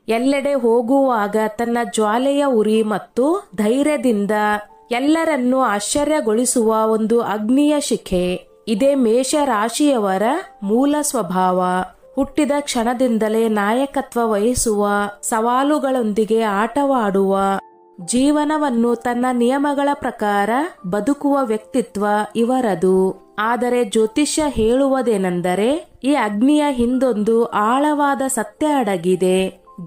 ಎಲ್ಲೆಡೆ ಹೋಗುವಾಗ ತನ್ನ ಜ್ವಾಲೆಯ ಉರಿ ಮತ್ತು ಧೈರ್ಯದಿಂದ ಎಲ್ಲರನ್ನೂ ಆಶ್ಚರ್ಯಗೊಳಿಸುವ ಒಂದು ಅಗ್ನಿಯ ಶಿಖೆ. ಇದೇ ಮೇಷ ರಾಶಿಯವರ ಮೂಲ ಸ್ವಭಾವ. ಹುಟ್ಟಿದ ಕ್ಷಣದಿಂದಲೇ ನಾಯಕತ್ವ ವಹಿಸುವ, ಸವಾಲುಗಳೊಂದಿಗೆ ಆಟವಾಡುವ, ಜೀವನವನ್ನು ತನ್ನ ನಿಯಮಗಳ ಪ್ರಕಾರ ಬದುಕುವ ವ್ಯಕ್ತಿತ್ವ ಇವರದು. ಆದರೆ ಜ್ಯೋತಿಷ್ಯ ಹೇಳುವುದೇನೆಂದರೆ ಈ ಅಗ್ನಿಯ ಹಿಂದೊಂದು ಆಳವಾದ ಸತ್ಯ ಅಡಗಿದೆ.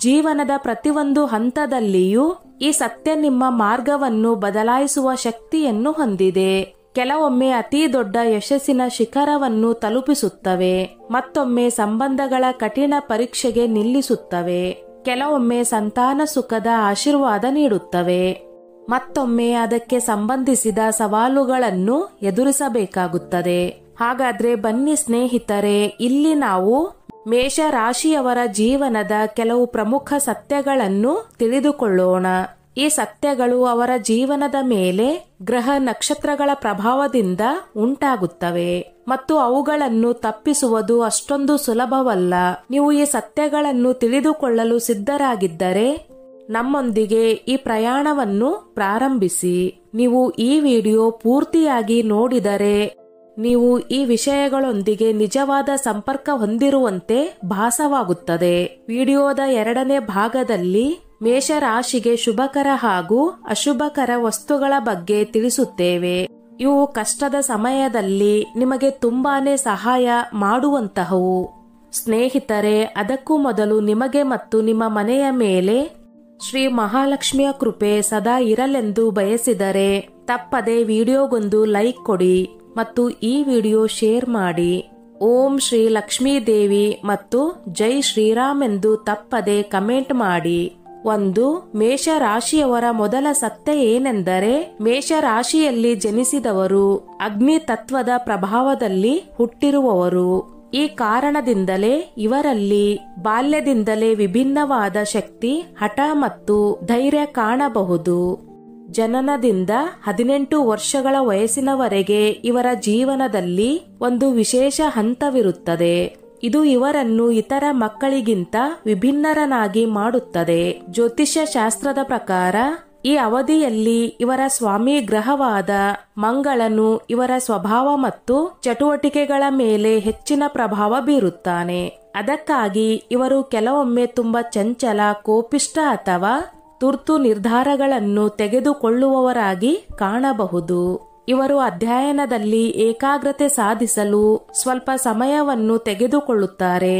ಜೀವನದ ಪ್ರತಿಯೊಂದು ಹಂತದಲ್ಲಿಯೂ ಈ ಸತ್ಯ ನಿಮ್ಮ ಮಾರ್ಗವನ್ನು ಬದಲಾಯಿಸುವ ಶಕ್ತಿಯನ್ನು ಹೊಂದಿದೆ. ಕೆಲವೊಮ್ಮೆ ಅತಿ ದೊಡ್ಡ ಯಶಸ್ಸಿನ ಶಿಖರವನ್ನು ತಲುಪಿಸುತ್ತವೆ, ಮತ್ತೊಮ್ಮೆ ಸಂಬಂಧಗಳ ಕಠಿಣ ಪರೀಕ್ಷೆಗೆ ನಿಲ್ಲಿಸುತ್ತವೆ. ಕೆಲವೊಮ್ಮೆ ಸಂತಾನ ಸುಖದ ಆಶೀರ್ವಾದ ನೀಡುತ್ತವೆ, ಮತ್ತೊಮ್ಮೆ ಅದಕ್ಕೆ ಸಂಬಂಧಿಸಿದ ಸವಾಲುಗಳನ್ನು ಎದುರಿಸಬೇಕಾಗುತ್ತದೆ. ಹಾಗಾದ್ರೆ ಬನ್ನಿ ಸ್ನೇಹಿತರೆ, ಇಲ್ಲಿ ನಾವು ಮೇಷ ರಾಶಿಯವರ ಜೀವನದ ಕೆಲವು ಪ್ರಮುಖ ಸತ್ಯಗಳನ್ನು ತಿಳಿದುಕೊಳ್ಳೋಣ. ಈ ಸತ್ಯಗಳು ಅವರ ಜೀವನದ ಮೇಲೆ ಗ್ರಹ ನಕ್ಷತ್ರಗಳ ಪ್ರಭಾವದಿಂದ ಉಂಟಾಗುತ್ತವೆ ಮತ್ತು ಅವುಗಳನ್ನು ತಪ್ಪಿಸುವುದು ಅಷ್ಟೊಂದು ಸುಲಭವಲ್ಲ. ನೀವು ಈ ಸತ್ಯಗಳನ್ನು ತಿಳಿದುಕೊಳ್ಳಲು ಸಿದ್ಧರಾಗಿದ್ದರೆ ನಮ್ಮೊಂದಿಗೆ ಈ ಪ್ರಯಾಣವನ್ನು ಪ್ರಾರಂಭಿಸಿ. ನೀವು ಈ ವಿಡಿಯೋ ಪೂರ್ತಿಯಾಗಿ ನೋಡಿದರೆ ನೀವು ಈ ವಿಷಯಗಳೊಂದಿಗೆ ನಿಜವಾದ ಸಂಪರ್ಕ ಹೊಂದಿರುವಂತೆ ಭಾಸವಾಗುತ್ತದೆ. ವಿಡಿಯೋದ 2ನೇ ಭಾಗದಲ್ಲಿ ಮೇಷರಾಶಿಗೆ ಶುಭಕರ ಹಾಗೂ ಅಶುಭಕರ ವಸ್ತುಗಳ ಬಗ್ಗೆ ತಿಳಿಸುತ್ತೇವೆ. ಇವು ಕಷ್ಟದ ಸಮಯದಲ್ಲಿ ನಿಮಗೆ ತುಂಬಾನೇ ಸಹಾಯ ಮಾಡುವಂತಹವು. ಸ್ನೇಹಿತರೆ, ಅದಕ್ಕೂ ಮೊದಲು ನಿಮಗೆ ಮತ್ತು ನಿಮ್ಮ ಮನೆಯ ಮೇಲೆ ಶ್ರೀ ಮಹಾಲಕ್ಷ್ಮಿಯ ಕೃಪೆ ಸದಾ ಇರಲೆಂದು ಬಯಸಿದರೆ ತಪ್ಪದೆ ವಿಡಿಯೋಗೊಂದು ಲೈಕ್ ಕೊಡಿ ಮತ್ತು ಈ ವಿಡಿಯೋ ಶೇರ್ ಮಾಡಿ. ಓಂ ಶ್ರೀ ಲಕ್ಷ್ಮೀ ದೇವಿ ಮತ್ತು ಜೈ ಶ್ರೀರಾಮ್ ಎಂದು ತಪ್ಪದೆ ಕಮೆಂಟ್ ಮಾಡಿ. 1. ಮೇಷ ರಾಶಿಯವರ ಮೊದಲ ಸತ್ಯ ಏನೆಂದರೆ ಮೇಷ ರಾಶಿಯಲ್ಲಿ ಜನಿಸಿದವರು ಅಗ್ನಿ ತತ್ವದ ಪ್ರಭಾವದಲ್ಲಿ ಹುಟ್ಟಿರುವವರು. ಈ ಕಾರಣದಿಂದಲೇ ಇವರಲ್ಲಿ ಬಾಲ್ಯದಿಂದಲೇ ವಿಭಿನ್ನವಾದ ಶಕ್ತಿ, ಹಠ ಮತ್ತು ಧೈರ್ಯ ಕಾಣಬಹುದು. ಜನನದಿಂದ 18 ವರ್ಷಗಳ ವಯಸ್ಸಿನವರೆಗೆ ಇವರ ಜೀವನದಲ್ಲಿ ಒಂದು ವಿಶೇಷ ಹಂತವಿರುತ್ತದೆ. ಇದು ಇವರನ್ನು ಇತರ ಮಕ್ಕಳಿಗಿಂತ ವಿಭಿನ್ನರನ್ನಾಗಿ ಮಾಡುತ್ತದೆ. ಜ್ಯೋತಿಷ್ಯ ಶಾಸ್ತ್ರದ ಪ್ರಕಾರ ಈ ಅವಧಿಯಲ್ಲಿ ಇವರ ಸ್ವಾಮಿ ಗ್ರಹವಾದ ಮಂಗಳನು ಇವರ ಸ್ವಭಾವ ಮತ್ತು ಚಟುವಟಿಕೆಗಳ ಮೇಲೆ ಹೆಚ್ಚಿನ ಪ್ರಭಾವ ಬೀರುತ್ತಾನೆ. ಅದಕ್ಕಾಗಿ ಇವರು ಕೆಲವೊಮ್ಮೆ ತುಂಬಾ ಚಂಚಲ, ಕೋಪಿಷ್ಠ ಅಥವಾ ತುರ್ತು ನಿರ್ಧಾರಗಳನ್ನು ತೆಗೆದುಕೊಳ್ಳುವವರಾಗಿ ಕಾಣಬಹುದು. ಇವರು ಅಧ್ಯಯನದಲ್ಲಿ ಏಕಾಗ್ರತೆ ಸಾಧಿಸಲು ಸ್ವಲ್ಪ ಸಮಯವನ್ನು ತೆಗೆದುಕೊಳ್ಳುತ್ತಾರೆ,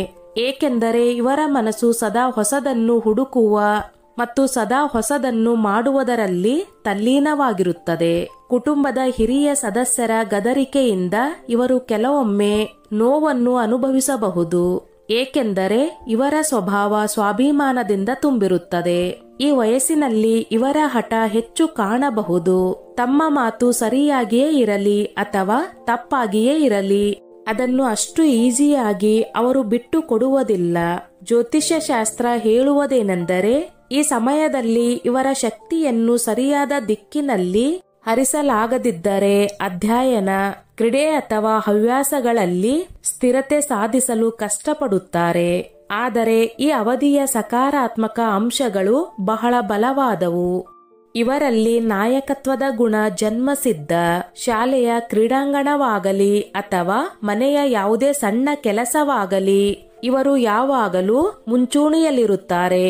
ಏಕೆಂದರೆ ಇವರ ಮನಸ್ಸು ಸದಾ ಹೊಸದನ್ನು ಹುಡುಕುವ ಮತ್ತು ಸದಾ ಹೊಸದನ್ನು ಮಾಡುವುದರಲ್ಲಿ ತಲ್ಲೀನವಾಗಿರುತ್ತದೆ. ಕುಟುಂಬದ ಹಿರಿಯ ಸದಸ್ಯರ ಗದರಿಕೆಯಿಂದ ಇವರು ಕೆಲವೊಮ್ಮೆ ನೋವನ್ನು ಅನುಭವಿಸಬಹುದು, ಏಕೆಂದರೆ ಇವರ ಸ್ವಭಾವ ಸ್ವಾಭಿಮಾನದಿಂದ ತುಂಬಿರುತ್ತದೆ. ಈ ವಯಸ್ಸಿನಲ್ಲಿ ಇವರ ಹಠ ಹೆಚ್ಚು ಕಾಣಬಹುದು. ತಮ್ಮ ಮಾತು ಸರಿಯಾಗಿಯೇ ಇರಲಿ ಅಥವಾ ತಪ್ಪಾಗಿಯೇ ಇರಲಿ, ಅದನ್ನು ಅಷ್ಟು ಈಸಿಯಾಗಿ ಅವರು ಬಿಟ್ಟು ಕೊಡುವುದಿಲ್ಲ. ಜ್ಯೋತಿಷ್ಯ ಶಾಸ್ತ್ರ ಹೇಳುವುದೇನೆಂದರೆ ಈ ಸಮಯದಲ್ಲಿ ಇವರ ಶಕ್ತಿಯನ್ನು ಸರಿಯಾದ ದಿಕ್ಕಿನಲ್ಲಿ ಹರಿಸಲಾಗದಿದ್ದರೆ ಅಧ್ಯಯನ, ಕ್ರೀಡೆ ಅಥವಾ ಹವ್ಯಾಸಗಳಲ್ಲಿ ಸ್ಥಿರತೆ ಸಾಧಿಸಲು ಕಷ್ಟಪಡುತ್ತಾರೆ. ಆದರೆ ಈ ಅವಧಿಯ ಸಕಾರಾತ್ಮಕ ಅಂಶಗಳು ಬಹಳ ಬಲವಾದವು. ಇವರಲ್ಲಿ ನಾಯಕತ್ವದ ಗುಣ ಜನ್ಮಸಿದ್ಧ. ಶಾಲೆಯ ಕ್ರೀಡಾಂಗಣವಾಗಲಿ ಅಥವಾ ಮನೆಯ ಯಾವುದೇ ಸಣ್ಣ ಕೆಲಸವಾಗಲಿ ಇವರು ಯಾವಾಗಲೂ ಮುಂಚೂಣಿಯಲ್ಲಿರುತ್ತಾರೆ.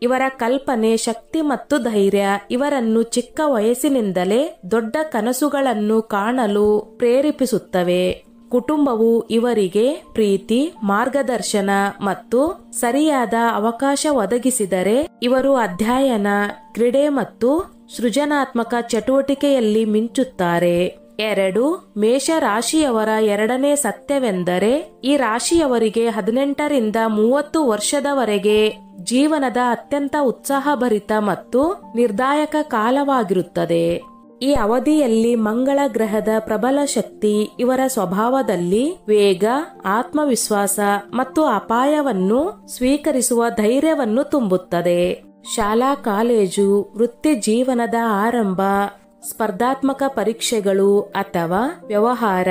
ಇವರ ಕಲ್ಪನೆ ಶಕ್ತಿ ಮತ್ತು ಧೈರ್ಯ ಇವರನ್ನು ಚಿಕ್ಕ ವಯಸ್ಸಿನಿಂದಲೇ ದೊಡ್ಡ ಕನಸುಗಳನ್ನು ಕಾಣಲು ಪ್ರೇರೇಪಿಸುತ್ತವೆ. ಕುಟುಂಬವು ಇವರಿಗೆ ಪ್ರೀತಿ, ಮಾರ್ಗದರ್ಶನ ಮತ್ತು ಸರಿಯಾದ ಅವಕಾಶ ಒದಗಿಸಿದರೆ ಇವರು ಅಧ್ಯಯನ, ಕ್ರೀಡೆ ಮತ್ತು ಸೃಜನಾತ್ಮಕ ಚಟುವಟಿಕೆಯಲ್ಲಿ ಮಿಂಚುತ್ತಾರೆ. 2. ಮೇಷ ರಾಶಿಯವರ 2ನೇ ಸತ್ಯವೆಂದರೆ ಈ ರಾಶಿಯವರಿಗೆ 18 ರಿಂದ 30 ವರ್ಷದವರೆಗೆ ಜೀವನದ ಅತ್ಯಂತ ಉತ್ಸಾಹಭರಿತ ಮತ್ತು ನಿರ್ಣಾಯಕ ಕಾಲವಾಗಿರುತ್ತದೆ. ಈ ಅವಧಿಯಲ್ಲಿ ಮಂಗಳ ಗ್ರಹದ ಪ್ರಬಲ ಶಕ್ತಿ ಇವರ ಸ್ವಭಾವದಲ್ಲಿ ವೇಗ, ಆತ್ಮವಿಶ್ವಾಸ ಮತ್ತು ಅಪಾಯವನ್ನು ಸ್ವೀಕರಿಸುವ ಧೈರ್ಯವನ್ನು ತುಂಬುತ್ತದೆ. ಶಾಲಾ ಕಾಲೇಜು, ವೃತ್ತಿ ಜೀವನದ ಆರಂಭ, ಸ್ಪರ್ಧಾತ್ಮಕ ಪರೀಕ್ಷೆಗಳು ಅಥವಾ ವ್ಯವಹಾರ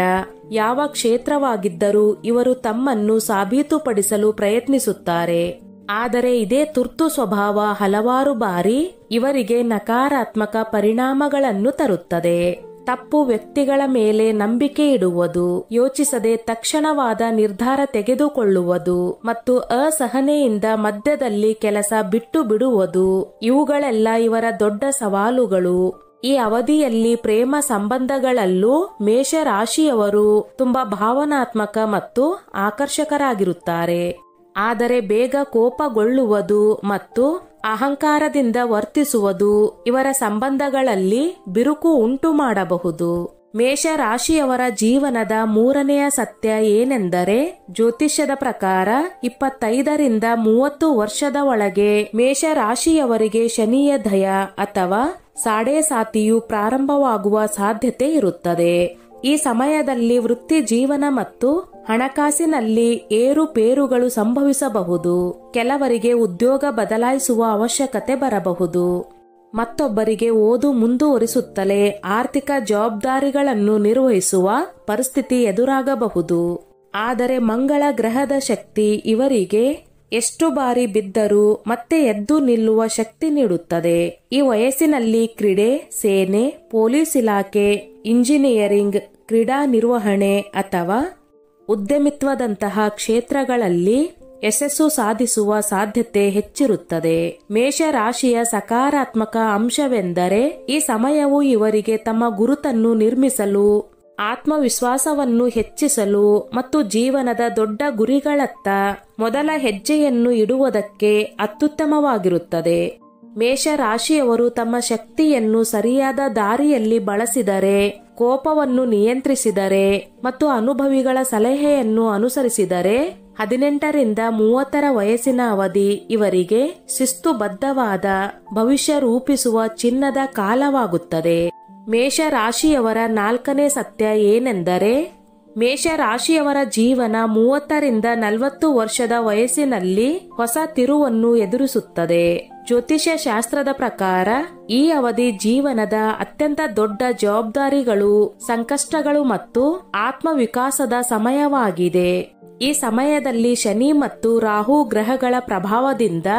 ಯಾವ ಕ್ಷೇತ್ರವಾಗಿದ್ದರೂ ಇವರು ತಮ್ಮನ್ನು ಸಾಬೀತುಪಡಿಸಲು ಪ್ರಯತ್ನಿಸುತ್ತಾರೆ. ಆದರೆ ಇದೇ ತುರ್ತು ಸ್ವಭಾವ ಹಲವಾರು ಬಾರಿ ಇವರಿಗೆ ನಕಾರಾತ್ಮಕ ಪರಿಣಾಮಗಳನ್ನು ತರುತ್ತದೆ. ತಪ್ಪು ವ್ಯಕ್ತಿಗಳ ಮೇಲೆ ನಂಬಿಕೆ ಇಡುವುದು, ಯೋಚಿಸದೆ ತಕ್ಷಣವಾದ ನಿರ್ಧಾರ ತೆಗೆದುಕೊಳ್ಳುವುದು ಮತ್ತು ಅಸಹನೆಯಿಂದ ಮಧ್ಯದಲ್ಲಿ ಕೆಲಸ ಬಿಟ್ಟು ಬಿಡುವುದು ಇವುಗಳೆಲ್ಲ ಇವರ ದೊಡ್ಡ ಸವಾಲುಗಳು. ಈ ಅವಧಿಯಲ್ಲಿ ಪ್ರೇಮ ಸಂಬಂಧಗಳಲ್ಲೂ ಮೇಷರಾಶಿಯವರು ತುಂಬಾ ಭಾವನಾತ್ಮಕ ಮತ್ತು ಆಕರ್ಷಕರಾಗಿರುತ್ತಾರೆ. ಆದರೆ ಬೇಗ ಕೋಪಗೊಳ್ಳುವುದು ಮತ್ತು ಅಹಂಕಾರದಿಂದ ವರ್ತಿಸುವುದು ಇವರ ಸಂಬಂಧಗಳಲ್ಲಿ ಬಿರುಕು ಉಂಟು ಮಾಡಬಹುದು. ಮೇಷರಾಶಿಯವರ ಜೀವನದ ಮೂರನೆಯ ಸತ್ಯ ಏನೆಂದರೆ, ಜ್ಯೋತಿಷ್ಯದ ಪ್ರಕಾರ 25ರಿಂದ 30 ವರ್ಷದ ಒಳಗೆ ಮೇಷರಾಶಿಯವರಿಗೆ ಶನಿಯ ದಯ ಅಥವಾ ಸಾಡೆ ಸಾತಿಯು ಪ್ರಾರಂಭವಾಗುವ ಸಾಧ್ಯತೆ ಇರುತ್ತದೆ. ಈ ಸಮಯದಲ್ಲಿ ವೃತ್ತಿ ಜೀವನ ಮತ್ತು ಹಣಕಾಸಿನಲ್ಲಿ ಏರುಪೇರುಗಳು ಸಂಭವಿಸಬಹುದು. ಕೆಲವರಿಗೆ ಉದ್ಯೋಗ ಬದಲಾಯಿಸುವ ಅವಶ್ಯಕತೆ ಬರಬಹುದು. ಮತ್ತೊಬ್ಬರಿಗೆ ಓದು ಮುಂದುವರಿಸುತ್ತಲೇ ಆರ್ಥಿಕ ಜವಾಬ್ದಾರಿಗಳನ್ನು ನಿರ್ವಹಿಸುವ ಪರಿಸ್ಥಿತಿ ಎದುರಾಗಬಹುದು. ಆದರೆ ಮಂಗಳ ಗ್ರಹದ ಶಕ್ತಿ ಇವರಿಗೆ ಎಷ್ಟು ಬಾರಿ ಬಿದ್ದರೂ ಮತ್ತೆ ಎದ್ದು ನಿಲ್ಲುವ ಶಕ್ತಿ ನೀಡುತ್ತದೆ. ಈ ವಯಸ್ಸಿನಲ್ಲಿ ಕ್ರೀಡೆ, ಸೇನೆ, ಪೊಲೀಸ್ ಇಲಾಖೆ, ಇಂಜಿನಿಯರಿಂಗ್, ಕ್ರೀಡಾ ನಿರ್ವಹಣೆ ಅಥವಾ ಉದ್ಯಮಿತ್ವದಂತಹ ಕ್ಷೇತ್ರಗಳಲ್ಲಿ ಯಶಸ್ಸು ಸಾಧಿಸುವ ಸಾಧ್ಯತೆ ಹೆಚ್ಚಿರುತ್ತದೆ. ಮೇಷರಾಶಿಯ ಸಕಾರಾತ್ಮಕ ಅಂಶವೆಂದರೆ ಈ ಸಮಯವು ಇವರಿಗೆ ತಮ್ಮ ಗುರುತನ್ನು ನಿರ್ಮಿಸಲು, ಆತ್ಮವಿಶ್ವಾಸವನ್ನು ಹೆಚ್ಚಿಸಲು ಮತ್ತು ಜೀವನದ ದೊಡ್ಡ ಗುರಿಗಳತ್ತ ಮೊದಲ ಹೆಜ್ಜೆಯನ್ನು ಇಡುವುದಕ್ಕೆ ಅತ್ಯುತ್ತಮವಾಗಿರುತ್ತದೆ. ಮೇಷರಾಶಿಯವರು ತಮ್ಮ ಶಕ್ತಿಯನ್ನು ಸರಿಯಾದ ದಾರಿಯಲ್ಲಿ ಬಳಸಿದರೆ, ಕೋಪವನ್ನು ನಿಯಂತ್ರಿಸಿದರೆ ಮತ್ತು ಅನುಭವಿಗಳ ಸಲಹೆಯನ್ನು ಅನುಸರಿಸಿದರೆ 18ರಿಂದ 30 ವಯಸ್ಸಿನ ಅವಧಿ ಇವರಿಗೆ ಶಿಸ್ತುಬದ್ಧವಾದ ಭವಿಷ್ಯ ರೂಪಿಸುವ ಚಿನ್ನದ ಕಾಲವಾಗುತ್ತದೆ. ಮೇಷರಾಶಿಯವರ 4ನೇ ಸತ್ಯ ಏನೆಂದರೆ, ಮೇಷರಾಶಿಯವರ ಜೀವನ 30ರಿಂದ 40 ವರ್ಷದ ವಯಸ್ಸಿನಲ್ಲಿ ಹೊಸ ತಿರುವನ್ನು ಎದುರಿಸುತ್ತದೆ. ಜ್ಯೋತಿಷ್ಯ ಶಾಸ್ತ್ರದ ಪ್ರಕಾರ ಈ ಅವಧಿ ಜೀವನದ ಅತ್ಯಂತ ದೊಡ್ಡ ಜವಾಬ್ದಾರಿಗಳು, ಸಂಕಷ್ಟಗಳು ಮತ್ತು ಆತ್ಮವಿಕಾಸದ ಸಮಯವಾಗಿದೆ. ಈ ಸಮಯದಲ್ಲಿ ಶನಿ ಮತ್ತು ರಾಹು ಗ್ರಹಗಳ ಪ್ರಭಾವದಿಂದ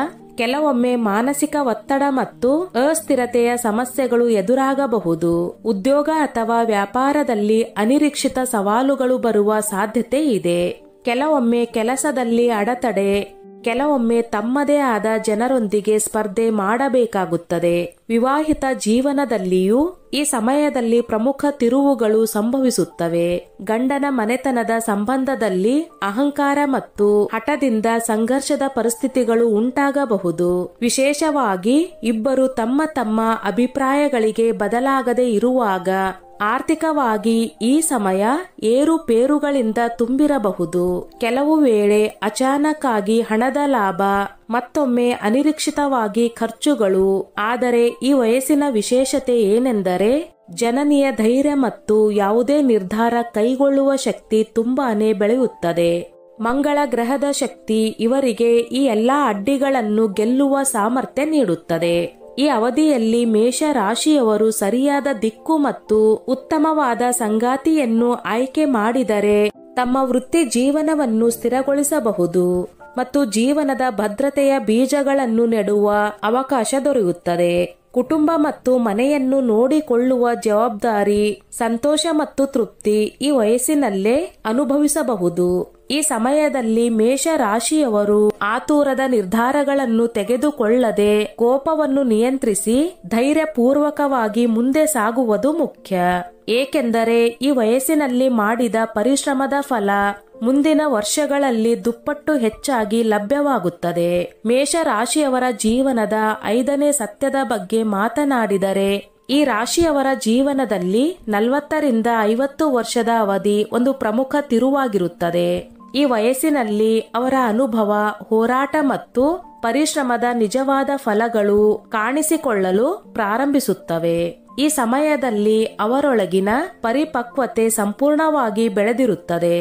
ಕೆಲವೊಮ್ಮೆ ಮಾನಸಿಕ ಒತ್ತಡ ಮತ್ತು ಅಸ್ಥಿರತೆಯ ಸಮಸ್ಯೆಗಳು ಎದುರಾಗಬಹುದು. ಉದ್ಯೋಗ ಅಥವಾ ವ್ಯಾಪಾರದಲ್ಲಿ ಅನಿರೀಕ್ಷಿತ ಸವಾಲುಗಳು ಬರುವ ಸಾಧ್ಯತೆ ಇದೆ. ಕೆಲವೊಮ್ಮೆ ಕೆಲಸದಲ್ಲಿ ಅಡೆತಡೆ, ಕೆಲವೊಮ್ಮೆ ತಮ್ಮದೇ ಆದ ಜನರೊಂದಿಗೆ ಸ್ಪರ್ಧೆ ಮಾಡಬೇಕಾಗುತ್ತದೆ. ವಿವಾಹಿತ ಜೀವನದಲ್ಲಿಯೂ ಈ ಸಮಯದಲ್ಲಿ ಪ್ರಮುಖ ತಿರುವುಗಳು ಸಂಭವಿಸುತ್ತವೆ. ಗಂಡನ ಮನೆತನದ ಸಂಬಂಧದಲ್ಲಿ ಅಹಂಕಾರ ಮತ್ತು ಹಠದಿಂದ ಸಂಘರ್ಷದ ಪರಿಸ್ಥಿತಿಗಳು ಉಂಟಾಗಬಹುದು. ವಿಶೇಷವಾಗಿ ಇಬ್ಬರು ತಮ್ಮ ತಮ್ಮ ಅಭಿಪ್ರಾಯಗಳಿಗೆ ಬದಲಾಗದೆ ಇರುವಾಗ ಆರ್ಥಿಕವಾಗಿ ಈ ಸಮಯ ಏರುಪೇರುಗಳಿಂದ ತುಂಬಿರಬಹುದು. ಕೆಲವು ವೇಳೆ ಅಚಾನಕ್ ಆಗಿ ಹಣದ ಲಾಭ, ಮತ್ತೊಮ್ಮೆ ಅನಿರೀಕ್ಷಿತವಾಗಿ ಖರ್ಚುಗಳು. ಆದರೆ ಈ ವಯಸ್ಸಿನ ವಿಶೇಷತೆ ಏನೆಂದರೆ, ಜನನಿಯ ಧೈರ್ಯ ಮತ್ತು ಯಾವುದೇ ನಿರ್ಧಾರ ಕೈಗೊಳ್ಳುವ ಶಕ್ತಿ ತುಂಬಾನೇ ಬೆಳೆಯುತ್ತದೆ. ಮಂಗಳ ಗ್ರಹದ ಶಕ್ತಿ ಇವರಿಗೆ ಈ ಎಲ್ಲಾ ಅಡ್ಡಿಗಳನ್ನು ಗೆಲ್ಲುವ ಸಾಮರ್ಥ್ಯ ನೀಡುತ್ತದೆ. ಈ ಅವಧಿಯಲ್ಲಿ ಮೇಷರಾಶಿಯವರು ಸರಿಯಾದ ದಿಕ್ಕು ಮತ್ತು ಉತ್ತಮವಾದ ಸಂಗಾತಿಯನ್ನು ಆಯ್ಕೆ ಮಾಡಿದರೆ ತಮ್ಮ ವೃತ್ತಿ ಜೀವನವನ್ನು ಸ್ಥಿರಗೊಳಿಸಬಹುದು ಮತ್ತು ಜೀವನದ ಭದ್ರತೆಯ ಬೀಜಗಳನ್ನು ನೆಡುವ ಅವಕಾಶ ದೊರೆಯುತ್ತದೆ. ಕುಟುಂಬ ಮತ್ತು ಮನೆಯನ್ನು ನೋಡಿಕೊಳ್ಳುವ ಜವಾಬ್ದಾರಿ, ಸಂತೋಷ ಮತ್ತು ತೃಪ್ತಿ ಈ ವಯಸ್ಸಿನಲ್ಲೇ ಅನುಭವಿಸಬಹುದು. ಈ ಸಮಯದಲ್ಲಿ ಮೇಷರಾಶಿಯವರು ಆತುರದ ನಿರ್ಧಾರಗಳನ್ನು ತೆಗೆದುಕೊಳ್ಳದೆ ಕೋಪವನ್ನು ನಿಯಂತ್ರಿಸಿ ಧೈರ್ಯಪೂರ್ವಕವಾಗಿ ಮುಂದೆ ಸಾಗುವುದು ಮುಖ್ಯ. ಏಕೆಂದರೆ ಈ ವಯಸ್ಸಿನಲ್ಲಿ ಮಾಡಿದ ಪರಿಶ್ರಮದ ಫಲ ಮುಂದಿನ ವರ್ಷಗಳಲ್ಲಿ ದುಪ್ಪಟ್ಟು ಹೆಚ್ಚಾಗಿ ಲಭ್ಯವಾಗುತ್ತದೆ. ಮೇಷರಾಶಿಯವರ ಜೀವನದ 5ನೇ ಸತ್ಯದ ಬಗ್ಗೆ ಮಾತನಾಡಿದರೆ, ಈ ರಾಶಿಯವರ ಜೀವನದಲ್ಲಿ 40ರಿಂದ 50 ವರ್ಷದ ಅವಧಿ ಒಂದು ಪ್ರಮುಖ ತಿರುವಾಗಿರುತ್ತದೆ. ಈ ವಯಸ್ಸಿನಲ್ಲಿ ಅವರ ಅನುಭವ, ಹೋರಾಟ ಮತ್ತು ಪರಿಶ್ರಮದ ನಿಜವಾದ ಫಲಗಳು ಕಾಣಿಸಿಕೊಳ್ಳಲು ಪ್ರಾರಂಭಿಸುತ್ತವೆ. ಈ ಸಮಯದಲ್ಲಿ ಅವರೊಳಗಿನ ಪರಿಪಕ್ವತೆ ಸಂಪೂರ್ಣವಾಗಿ ಬೆಳೆದಿರುತ್ತದೆ.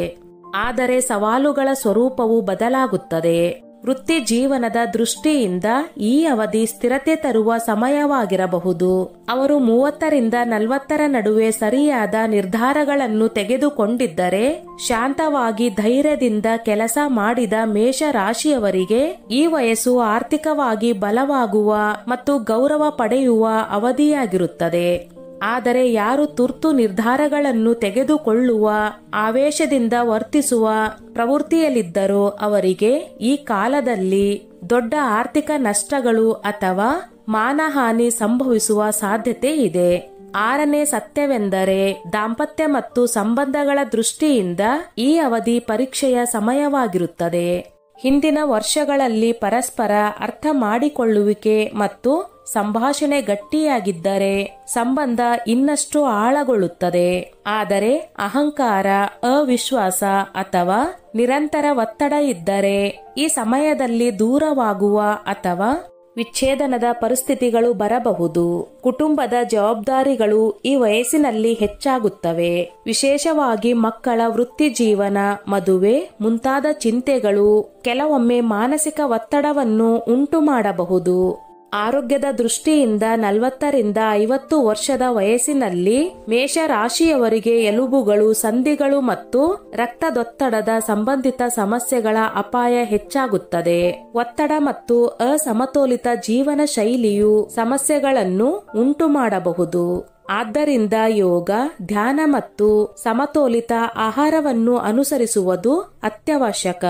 ಆದರೆ ಸವಾಲುಗಳ ಸ್ವರೂಪವು ಬದಲಾಗುತ್ತದೆ. ವೃತ್ತಿ ಜೀವನದ ದೃಷ್ಟಿಯಿಂದ ಈ ಅವಧಿ ಸ್ಥಿರತೆ ತರುವ ಸಮಯವಾಗಿರಬಹುದು. ಅವರು 30ರಿಂದ 40ರ ನಡುವೆ ಸರಿಯಾದ ನಿರ್ಧಾರಗಳನ್ನು ತೆಗೆದುಕೊಂಡಿದ್ದರೆ, ಶಾಂತವಾಗಿ ಧೈರ್ಯದಿಂದ ಕೆಲಸ ಮಾಡಿದ ಮೇಷ ರಾಶಿಯವರಿಗೆ ಈ ವಯಸ್ಸು ಆರ್ಥಿಕವಾಗಿ ಬಲವಾಗುವ ಮತ್ತು ಗೌರವ ಪಡೆಯುವ ಅವಧಿಯಾಗಿರುತ್ತದೆ. ಆದರೆ ಯಾರು ತುರ್ತು ನಿರ್ಧಾರಗಳನ್ನು ತೆಗೆದುಕೊಳ್ಳುವ, ಆವೇಶದಿಂದ ವರ್ತಿಸುವ ಪ್ರವೃತ್ತಿಯಲ್ಲಿದ್ದರೋ ಅವರಿಗೆ ಈ ಕಾಲದಲ್ಲಿ ದೊಡ್ಡ ಆರ್ಥಿಕ ನಷ್ಟಗಳು ಅಥವಾ ಮಾನಹಾನಿ ಸಂಭವಿಸುವ ಸಾಧ್ಯತೆ ಇದೆ. 6ನೇ ಸತ್ಯವೆಂದರೆ ದಾಂಪತ್ಯ ಮತ್ತು ಸಂಬಂಧಗಳ ದೃಷ್ಟಿಯಿಂದ ಈ ಅವಧಿ ಪರೀಕ್ಷೆಯ ಸಮಯವಾಗಿರುತ್ತದೆ. ಹಿಂದಿನ ವರ್ಷಗಳಲ್ಲಿ ಪರಸ್ಪರ ಅರ್ಥ ಮಾಡಿಕೊಳ್ಳುವಿಕೆ ಮತ್ತು ಸಂಭಾಷಣೆ ಗಟ್ಟಿಯಾಗಿದ್ದರೆ ಸಂಬಂಧ ಇನ್ನಷ್ಟು ಆಳಗೊಳ್ಳುತ್ತದೆ. ಆದರೆ ಅಹಂಕಾರ, ಅವಿಶ್ವಾಸ ಅಥವಾ ನಿರಂತರ ಒತ್ತಡ ಇದ್ದರೆ ಈ ಸಮಯದಲ್ಲಿ ದೂರವಾಗುವ ಅಥವಾ ವಿಚ್ಛೇದನದ ಪರಿಸ್ಥಿತಿಗಳು ಬರಬಹುದು. ಕುಟುಂಬದ ಜವಾಬ್ದಾರಿಗಳು ಈ ವಯಸ್ಸಿನಲ್ಲಿ ಹೆಚ್ಚಾಗುತ್ತವೆ. ವಿಶೇಷವಾಗಿ ಮಕ್ಕಳ ವೃತ್ತಿ ಜೀವನ, ಮದುವೆ ಮುಂತಾದ ಚಿಂತೆಗಳು ಕೆಲವೊಮ್ಮೆ ಮಾನಸಿಕ ಒತ್ತಡವನ್ನು ಉಂಟು ಮಾಡಬಹುದು. ಆರೋಗ್ಯದ ದೃಷ್ಟಿಯಿಂದ 40ರಿಂದ 50 ವರ್ಷದ ವಯಸ್ಸಿನಲ್ಲಿ ಮೇಷ ರಾಶಿಯವರಿಗೆ ಎಲುಬುಗಳು, ಸಂಧಿಗಳು ಮತ್ತು ರಕ್ತದೊತ್ತಡದ ಸಂಬಂಧಿತ ಸಮಸ್ಯೆಗಳ ಅಪಾಯ ಹೆಚ್ಚಾಗುತ್ತದೆ. ಒತ್ತಡ ಮತ್ತು ಅಸಮತೋಲಿತ ಜೀವನ ಶೈಲಿಯು ಸಮಸ್ಯೆಗಳನ್ನು ಉಂಟು ಮಾಡಬಹುದು. ಆದ್ದರಿಂದ ಯೋಗ, ಧ್ಯಾನ ಮತ್ತು ಸಮತೋಲಿತ ಆಹಾರವನ್ನು ಅನುಸರಿಸುವುದು ಅತ್ಯವಶ್ಯಕ.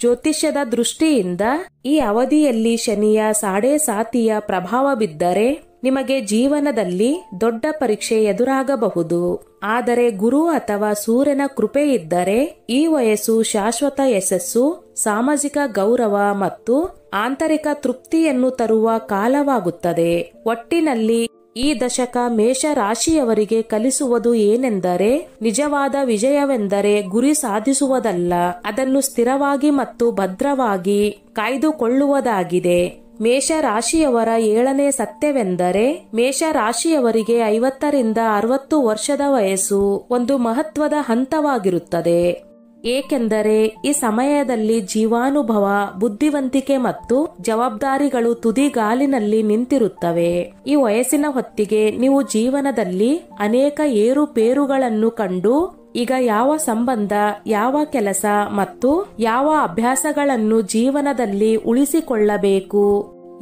ಜ್ಯೋತಿಷ್ಯದ ದೃಷ್ಟಿಯಿಂದ ಈ ಅವಧಿಯಲ್ಲಿ ಶನಿಯ ಸಾಡೆಸಾತಿಯ ಪ್ರಭಾವ ಬಿದ್ದರೆ ನಿಮಗೆ ಜೀವನದಲ್ಲಿ ದೊಡ್ಡ ಪರೀಕ್ಷೆ ಎದುರಾಗಬಹುದು. ಆದರೆ ಗುರು ಅಥವಾ ಸೂರ್ಯನ ಕೃಪೆ ಇದ್ದರೆ ಈ ವಯಸ್ಸು ಶಾಶ್ವತ ಯಶಸ್ಸು, ಸಾಮಾಜಿಕ ಗೌರವ ಮತ್ತು ಆಂತರಿಕ ತೃಪ್ತಿಯನ್ನು ತರುವ ಕಾಲವಾಗುತ್ತದೆ. ಒಟ್ಟಿನಲ್ಲಿ ಈ ದಶಕ ಮೇಷ ರಾಶಿಯವರಿಗೆ ಕಲಿಸುವುದು ಏನೆಂದರೆ, ನಿಜವಾದ ವಿಜಯವೆಂದರೆ ಗುರಿ ಸಾಧಿಸುವುದಲ್ಲ, ಅದನ್ನು ಸ್ಥಿರವಾಗಿ ಮತ್ತು ಭದ್ರವಾಗಿ ಕಾಯ್ದುಕೊಳ್ಳುವುದಾಗಿದೆ. ಮೇಷ ರಾಶಿಯವರ 7ನೇ ಸತ್ಯವೆಂದರೆ, ಮೇಷ ರಾಶಿಯವರಿಗೆ 50ರಿಂದ 60 ವರ್ಷದ ವಯಸ್ಸು ಒಂದು ಮಹತ್ವದ ಹಂತವಾಗಿರುತ್ತದೆ. ಏಕೆಂದರೆ ಈ ಸಮಯದಲ್ಲಿ ಜೀವಾನುಭವ, ಬುದ್ಧಿವಂತಿಕೆ ಮತ್ತು ಜವಾಬ್ದಾರಿಗಳು ತುದಿಗಾಲಿನಲ್ಲಿ ನಿಂತಿರುತ್ತವೆ. ಈ ವಯಸ್ಸಿನ ಹೊತ್ತಿಗೆ ನೀವು ಜೀವನದಲ್ಲಿ ಅನೇಕ ಏರುಪೇರುಗಳನ್ನು ಕಂಡು ಈಗ ಯಾವ ಸಂಬಂಧ, ಯಾವ ಕೆಲಸ ಮತ್ತು ಯಾವ ಅಭ್ಯಾಸಗಳನ್ನು ಜೀವನದಲ್ಲಿ ಉಳಿಸಿಕೊಳ್ಳಬೇಕು,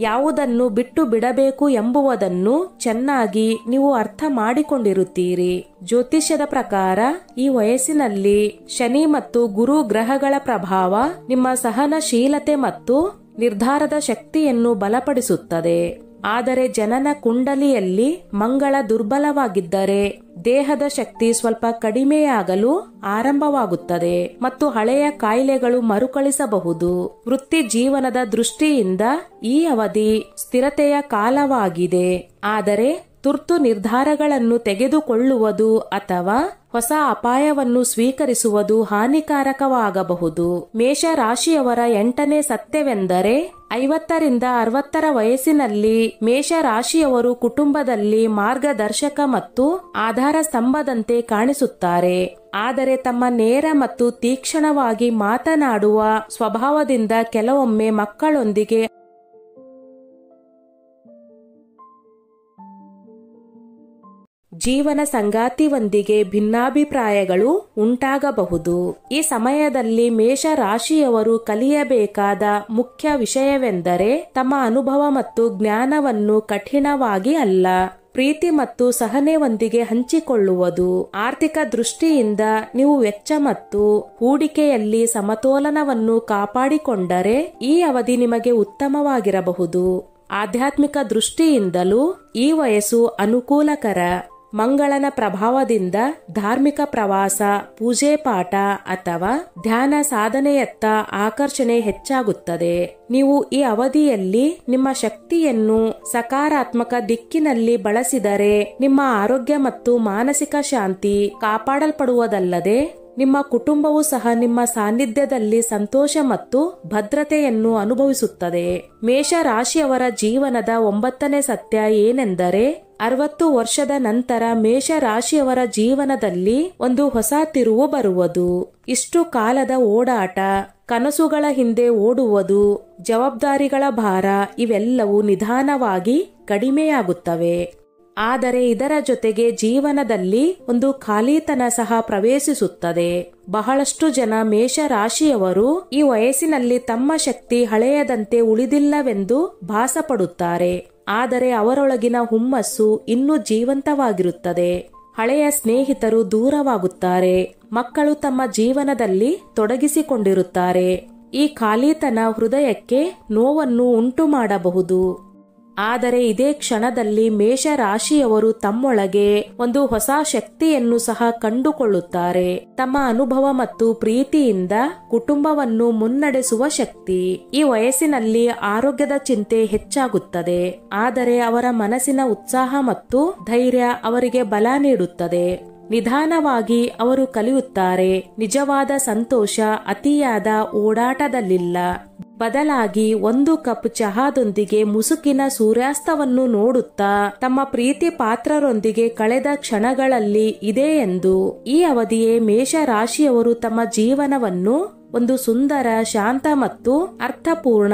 ಯಾವುದನ್ನು ಬಿಟ್ಟು ಬಿಡಬೇಕು ಎಂಬುದನ್ನು ಚೆನ್ನಾಗಿ ನೀವು ಅರ್ಥ ಮಾಡಿಕೊಂಡಿರುತ್ತೀರಿ. ಜ್ಯೋತಿಷ್ಯದ ಪ್ರಕಾರ ಈ ವಯಸ್ಸಿನಲ್ಲಿ ಶನಿ ಮತ್ತು ಗುರು ಗ್ರಹಗಳ ಪ್ರಭಾವ ನಿಮ್ಮ ಸಹನಶೀಲತೆ ಮತ್ತು ನಿರ್ಧಾರದ ಶಕ್ತಿಯನ್ನು ಬಲಪಡಿಸುತ್ತದೆ. ಆದರೆ ಜನನ ಕುಂಡಲಿಯಲ್ಲಿ ಮಂಗಳ ದುರ್ಬಲವಾಗಿದ್ದರೆ ದೇಹದ ಶಕ್ತಿ ಸ್ವಲ್ಪ ಕಡಿಮೆಯಾಗಲು ಆರಂಭವಾಗುತ್ತದೆ ಮತ್ತು ಹಳೆಯ ಕಾಯಿಲೆಗಳು ಮರುಕಳಿಸಬಹುದು. ವೃತ್ತಿ ಜೀವನದ ದೃಷ್ಟಿಯಿಂದ ಈ ಅವಧಿ ಸ್ಥಿರತೆಯ ಕಾಲವಾಗಿದೆ. ಆದರೆ ತುರ್ತು ನಿರ್ಧಾರಗಳನ್ನು ತೆಗೆದುಕೊಳ್ಳುವುದು ಅಥವಾ ಹೊಸ ಅಪಾಯವನ್ನು ಸ್ವೀಕರಿಸುವುದು ಹಾನಿಕಾರಕವಾಗಬಹುದು. ಮೇಷ ರಾಶಿಯವರ 8ನೇ ಸತ್ಯವೆಂದರೆ, 50ರಿಂದ 60ರ ವಯಸ್ಸಿನಲ್ಲಿ ಮೇಷ ರಾಶಿಯವರು ಕುಟುಂಬದಲ್ಲಿ ಮಾರ್ಗದರ್ಶಕ ಮತ್ತು ಆಧಾರ ಸ್ತಂಭದಂತೆ ಕಾಣಿಸುತ್ತಾರೆ. ಆದರೆ ತಮ್ಮ ನೇರ ಮತ್ತು ತೀಕ್ಷ್ಣವಾಗಿ ಮಾತನಾಡುವ ಸ್ವಭಾವದಿಂದ ಕೆಲವೊಮ್ಮೆ ಮಕ್ಕಳೊಂದಿಗೆ ಜೀವನ ಸಂಗಾತಿಯೊಂದಿಗೆ ಭಿನ್ನಾಭಿಪ್ರಾಯಗಳು ಉಂಟಾಗಬಹುದು. ಈ ಸಮಯದಲ್ಲಿ ಮೇಷ ರಾಶಿಯವರು ಕಲಿಯಬೇಕಾದ ಮುಖ್ಯ ವಿಷಯವೆಂದರೆ ತಮ್ಮ ಅನುಭವ ಮತ್ತು ಜ್ಞಾನವನ್ನು ಕಠಿಣವಾಗಿ ಅಲ್ಲ, ಪ್ರೀತಿ ಮತ್ತು ಸಹನೆಯೊಂದಿಗೆ ಹಂಚಿಕೊಳ್ಳುವುದು. ಆರ್ಥಿಕ ದೃಷ್ಟಿಯಿಂದ ನೀವು ವೆಚ್ಚ ಮತ್ತು ಹೂಡಿಕೆಯಲ್ಲಿ ಸಮತೋಲನವನ್ನು ಕಾಪಾಡಿಕೊಂಡರೆ ಈ ಅವಧಿ ನಿಮಗೆ ಉತ್ತಮವಾಗಿರಬಹುದು. ಆಧ್ಯಾತ್ಮಿಕ ದೃಷ್ಟಿಯಿಂದಲೂ ಈ ವಯಸ್ಸು ಅನುಕೂಲಕರ. ಮಂಗಳನ ಪ್ರಭಾವದಿಂದ ಧಾರ್ಮಿಕ ಪ್ರವಾಸ, ಪೂಜೆ ಪಾಠ ಅಥವಾ ಧ್ಯಾನ ಸಾಧನೆಯತ್ತ ಆಕರ್ಷಣೆ ಹೆಚ್ಚಾಗುತ್ತದೆ. ನೀವು ಈ ಅವಧಿಯಲ್ಲಿ ನಿಮ್ಮ ಶಕ್ತಿಯನ್ನು ಸಕಾರಾತ್ಮಕ ದಿಕ್ಕಿನಲ್ಲಿ ಬಳಸಿದರೆ ನಿಮ್ಮ ಆರೋಗ್ಯ ಮತ್ತು ಮಾನಸಿಕ ಶಾಂತಿ ಕಾಪಾಡಲ್ಪಡುವುದಲ್ಲದೆ ನಿಮ್ಮ ಕುಟುಂಬವೂ ಸಹ ನಿಮ್ಮ ಸಾನ್ನಿಧ್ಯದಲ್ಲಿ ಸಂತೋಷ ಮತ್ತು ಭದ್ರತೆಯನ್ನು ಅನುಭವಿಸುತ್ತದೆ. ಮೇಷ ರಾಶಿಯವರ ಜೀವನದ 9ನೇ ಸತ್ಯ ಏನೆಂದರೆ, 60 ವರ್ಷದ ನಂತರ ಮೇಷರಾಶಿಯವರ ಜೀವನದಲ್ಲಿ ಒಂದು ಹೊಸ ತಿರುವು ಬರುವುದು. ಇಷ್ಟು ಕಾಲದ ಓಡಾಟ, ಕನಸುಗಳ ಹಿಂದೆ ಓಡುವುದು, ಜವಾಬ್ದಾರಿಗಳ ಭಾರ ಇವೆಲ್ಲವೂ ನಿಧಾನವಾಗಿ ಕಡಿಮೆಯಾಗುತ್ತವೆ. ಆದರೆ ಇದರ ಜೊತೆಗೆ ಜೀವನದಲ್ಲಿ ಒಂದು ಖಾಲಿತನ ಸಹ ಪ್ರವೇಶಿಸುತ್ತದೆ. ಬಹಳಷ್ಟು ಜನ ಮೇಷರಾಶಿಯವರು ಈ ವಯಸ್ಸಿನಲ್ಲಿ ತಮ್ಮ ಶಕ್ತಿ ಹಳೆಯದಂತೆ ಉಳಿದಿಲ್ಲವೆಂದು ಭಾಸಪಡುತ್ತಾರೆ. ಆದರೆ ಅವರೊಳಗಿನ ಹುಮ್ಮಸ್ಸು ಇನ್ನೂ ಜೀವಂತವಾಗಿರುತ್ತದೆ. ಹಳೆಯ ಸ್ನೇಹಿತರು ದೂರವಾಗುತ್ತಾರೆ. ಮಕ್ಕಳು ತಮ್ಮ ಜೀವನದಲ್ಲಿ ತೊಡಗಿಸಿಕೊಂಡಿರುತ್ತಾರೆ. ಈ ಖಾಲಿತನ ಹೃದಯಕ್ಕೆ ನೋವನ್ನು ಉಂಟು ಮಾಡಬಹುದು. ಆದರೆ ಇದೇ ಕ್ಷಣದಲ್ಲಿ ಮೇಷರಾಶಿಯವರು ತಮ್ಮೊಳಗೆ ಒಂದು ಹೊಸ ಶಕ್ತಿಯನ್ನು ಸಹ ಕಂಡುಕೊಳ್ಳುತ್ತಾರೆ. ತಮ್ಮ ಅನುಭವ ಮತ್ತು ಪ್ರೀತಿಯಿಂದ ಕುಟುಂಬವನ್ನು ಮುನ್ನಡೆಸುವ ಶಕ್ತಿ. ಈ ವಯಸ್ಸಿನಲ್ಲಿ ಆರೋಗ್ಯದ ಚಿಂತೆ ಹೆಚ್ಚಾಗುತ್ತದೆ. ಆದರೆ ಅವರ ಮನಸ್ಸಿನ ಉತ್ಸಾಹ ಮತ್ತು ಧೈರ್ಯ ಅವರಿಗೆ ಬಲ ನೀಡುತ್ತದೆ. ನಿಧಾನವಾಗಿ ಅವರು ಕಲಿಯುತ್ತಾರೆ. ನಿಜವಾದ ಸಂತೋಷ ಅತಿಯಾದ ಓಡಾಟದಲ್ಲಿಲ್ಲ. ಬದಲಾಗಿ ಒಂದು ಕಪ್ ಚಹಾದೊಂದಿಗೆ ಮುಸುಕಿನ ಸೂರ್ಯಾಸ್ತವನ್ನು ನೋಡುತ್ತಾ ತಮ್ಮ ಪ್ರೀತಿ ಪಾತ್ರರೊಂದಿಗೆ ಕಳೆದ ಕ್ಷಣಗಳಲ್ಲಿ ಇದೆ ಎಂದು. ಈ ಅವಧಿಯೇ ಮೇಷರಾಶಿಯವರು ತಮ್ಮ ಜೀವನವನ್ನು ಒಂದು ಸುಂದರ, ಶಾಂತ ಮತ್ತು ಅರ್ಥಪೂರ್ಣ